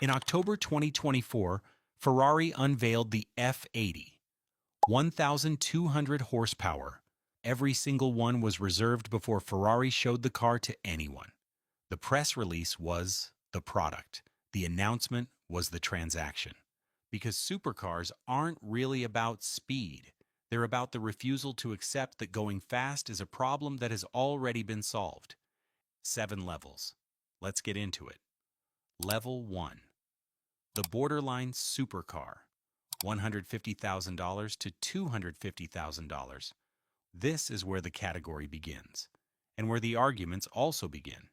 In October 2024, Ferrari unveiled the F80, 1,200 horsepower. Every single one was reserved before Ferrari showed the car to anyone. The press release was the product. The announcement was the transaction. Because supercars aren't really about speed. They're about the refusal to accept that going fast is a problem that has already been solved. 7 levels. Let's get into it. Level 1. The borderline supercar. $150,000 to $250,000. This is where the category begins, and where the arguments also begin,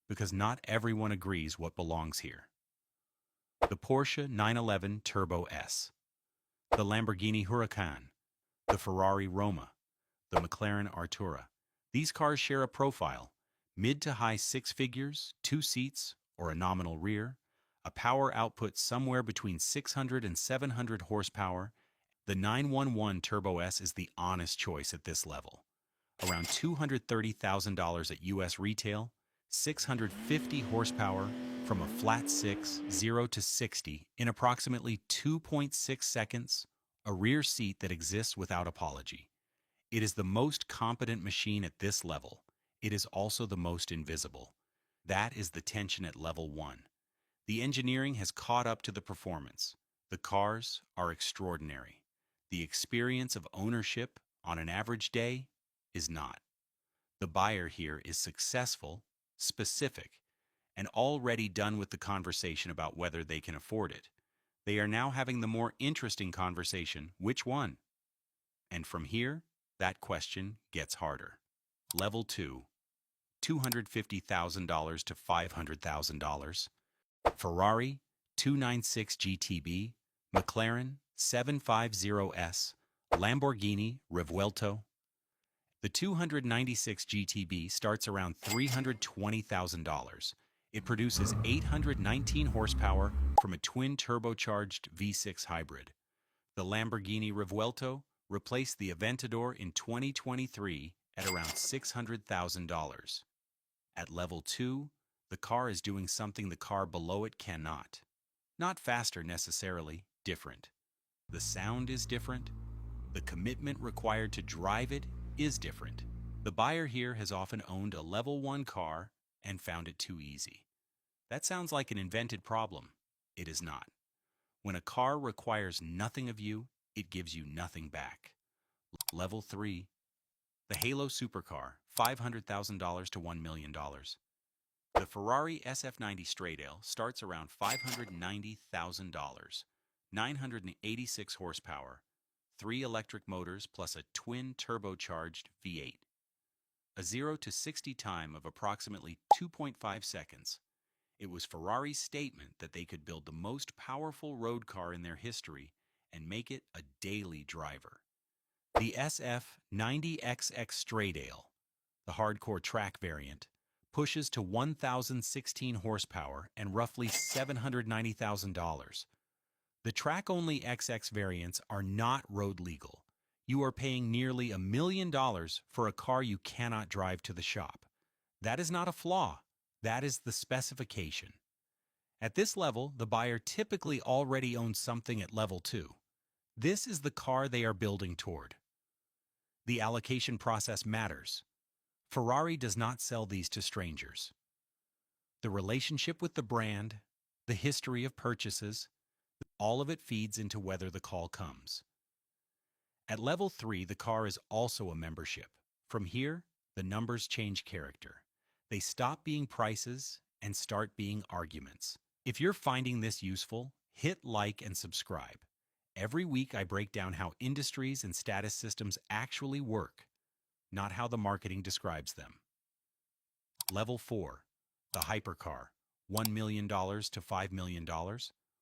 because not everyone agrees what belongs here. The Porsche 911 Turbo S, the Lamborghini Huracan, the Ferrari Roma, the McLaren Artura. These cars share a profile: mid to high six figures, 2 seats, or a nominal rear, a power output somewhere between 600 and 700 horsepower. The 911 Turbo S is the honest choice at this level. Around $230,000 at US retail, 650 horsepower from a flat 6, 0 to 60 in approximately 2.6 seconds, a rear seat that exists without apology. It is the most competent machine at this level. It is also the most invisible. That is the tension at level 1. The engineering has caught up to the performance. The cars are extraordinary. The experience of ownership on an average day is not. The buyer here is successful, specific, and already done with the conversation about whether they can afford it. They are now having the more interesting conversation: which one? And from here, that question gets harder. Level 2. $250,000 to $500,000. Ferrari 296 GTB, McLaren 750S, Lamborghini Revuelto. The 296 GTB starts around $320,000. It produces 819 horsepower from a twin-turbocharged V6 hybrid. The Lamborghini Revuelto replaced the Aventador in 2023 at around $600,000. At level 2, the car is doing something the car below it cannot. Not faster necessarily, different. The sound is different. The commitment required to drive it is different. The buyer here has often owned a level 1 car and found it too easy. That sounds like an invented problem. It is not. When a car requires nothing of you, it gives you nothing back. Level 3. The Halo Supercar, $500,000 to $1 million. The Ferrari SF90 Straight-Ale starts around $590,000, 986 horsepower, 3 electric motors plus a twin-turbocharged V8. A 0 to 60 time of approximately 2.5 seconds. It was Ferrari's statement that they could build the most powerful road car in their history and make it a daily driver. The SF90XX Straight-Ale, the hardcore track variant, pushes to 1,016 horsepower and roughly $790,000. The track-only XX variants are not road legal. You are paying nearly $1 million for a car you cannot drive to the shop. That is not a flaw. That is the specification. At this level, the buyer typically already owns something at level 2. This is the car they are building toward. The allocation process matters. Ferrari does not sell these to strangers. The relationship with the brand, the history of purchases, all of it feeds into whether the call comes. At level 3, the car is also a membership. From here, the numbers change character. They stop being prices and start being arguments. If you're finding this useful, hit like and subscribe. Every week I break down how industries and status systems actually work, not how the marketing describes them. Level 4. The Hypercar, $1 million to $5 million.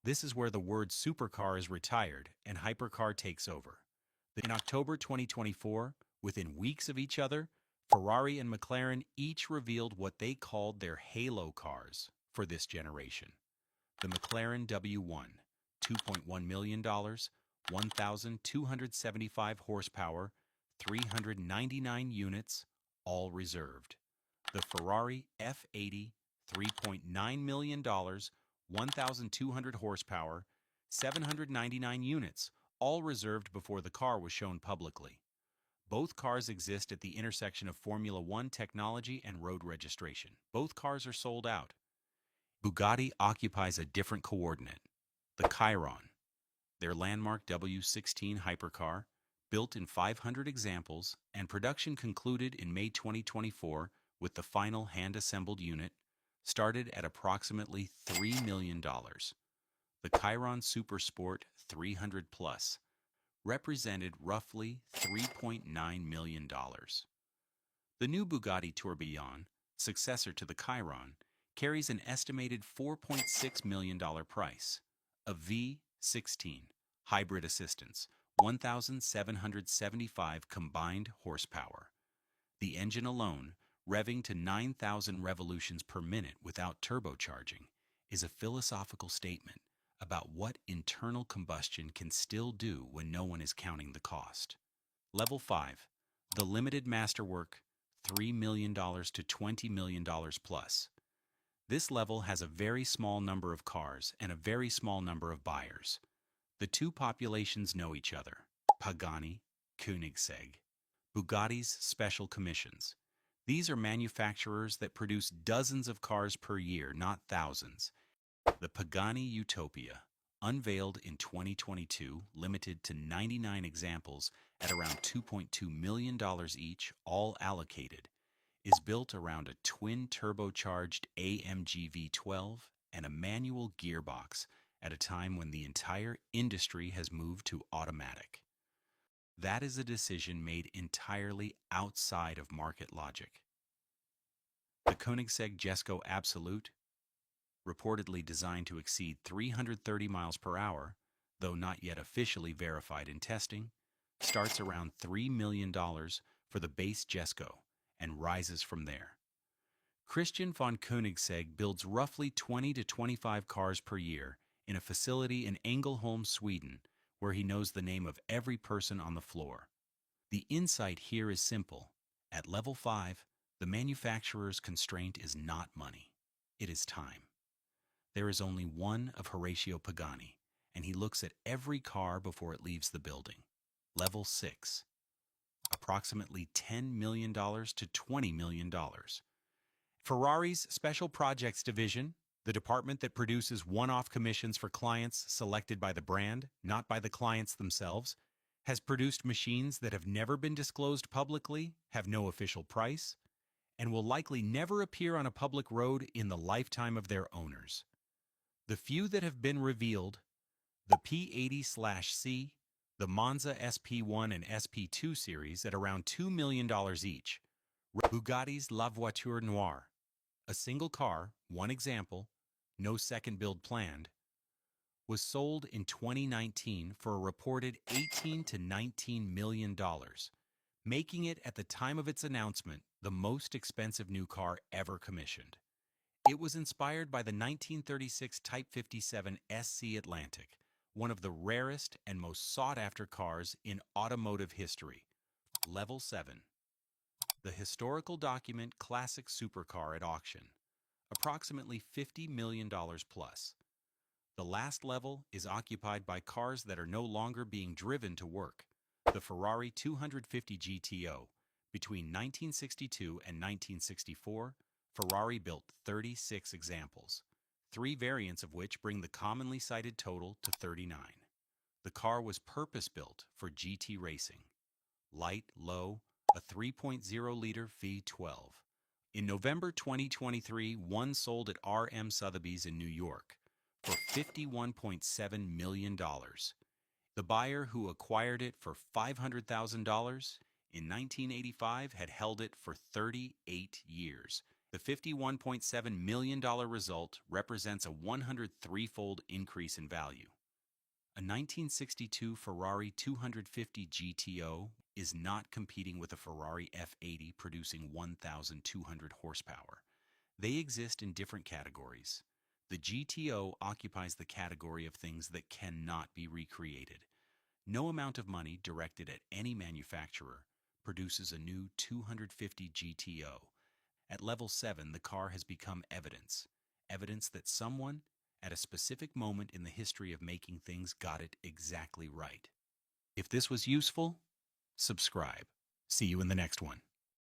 This is where the word supercar is retired and hypercar takes over. In October 2024, within weeks of each other, Ferrari and McLaren each revealed what they called their halo cars for this generation. The McLaren W1, $2.1 million, 1,275 horsepower, 399 units, all reserved. The Ferrari F80, $3.9 million, 1,200 horsepower, 799 units, all reserved before the car was shown publicly. Both cars exist at the intersection of Formula One technology and road registration. Both cars are sold out. Bugatti occupies a different coordinate, the Chiron, their landmark W16 hypercar, built in 500 examples, and production concluded in May 2024 with the final hand-assembled unit, started at approximately $3 million. The Chiron Super Sport 300 Plus represented roughly $3.9 million. The new Bugatti Tourbillon, successor to the Chiron, carries an estimated $4.6 million price. A V16 hybrid assistance, 1,775 combined horsepower. The engine alone, revving to 9,000 revolutions per minute without turbocharging, is a philosophical statement about what internal combustion can still do when no one is counting the cost. Level 5. The limited masterwork, $3 million to $20 million plus. This level has a very small number of cars and a very small number of buyers. The two populations know each other. Pagani, Koenigsegg. Bugatti's special commissions. These are manufacturers that produce dozens of cars per year, not thousands. The Pagani Utopia, unveiled in 2022, limited to 99 examples at around $2.2 million each, all allocated, is built around a twin-turbocharged AMG V12 and a manual gearbox at a time when the entire industry has moved to automatic. That is a decision made entirely outside of market logic. The Koenigsegg Jesko Absolute, reportedly designed to exceed 330 miles per hour, though not yet officially verified in testing, starts around $3 million for the base Jesko and rises from there. Christian von Koenigsegg builds roughly 20 to 25 cars per year in a facility in Ängelholm, Sweden, where he knows the name of every person on the floor. The insight here is simple. At level 5, the manufacturer's constraint is not money. It is time. There is only one of Horatio Pagani, and he looks at every car before it leaves the building. Level 6. Approximately $10 million to $20 million. Ferrari's Special Projects Division, the department that produces one-off commissions for clients selected by the brand, not by the clients themselves, has produced machines that have never been disclosed publicly, have no official price, and will likely never appear on a public road in the lifetime of their owners. The few that have been revealed, the P80/C, the Monza SP1 and SP2 series at around $2 million each, Bugatti's La Voiture Noire, a single car, one example, no second build planned, was sold in 2019 for a reported $18 to $19 million, making it, at the time of its announcement, the most expensive new car ever commissioned. It was inspired by the 1936 Type 57 SC Atlantic, one of the rarest and most sought-after cars in automotive history. Level 7. The historical document Classic Supercar at auction, approximately $50 million plus. The last level is occupied by cars that are no longer being driven to work. The Ferrari 250 GTO. Between 1962 and 1964, Ferrari built 36 examples, 3 variants of which bring the commonly cited total to 39. The car was purpose-built for GT racing. Light, low, a 3.0-liter V12. In November 2023, one sold at RM Sotheby's in New York for $51.7 million. The buyer who acquired it for $500,000 in 1985 had held it for 38 years. The $51.7 million result represents a 103-fold increase in value. A 1962 Ferrari 250 GTO is not competing with a Ferrari F80 producing 1,200 horsepower. They exist in different categories. The GTO occupies the category of things that cannot be recreated. No amount of money directed at any manufacturer produces a new 250 GTO. At level 7, the car has become evidence. Evidence that someone, at a specific moment in the history of making things got it exactly right. If this was useful, subscribe. See you in the next one.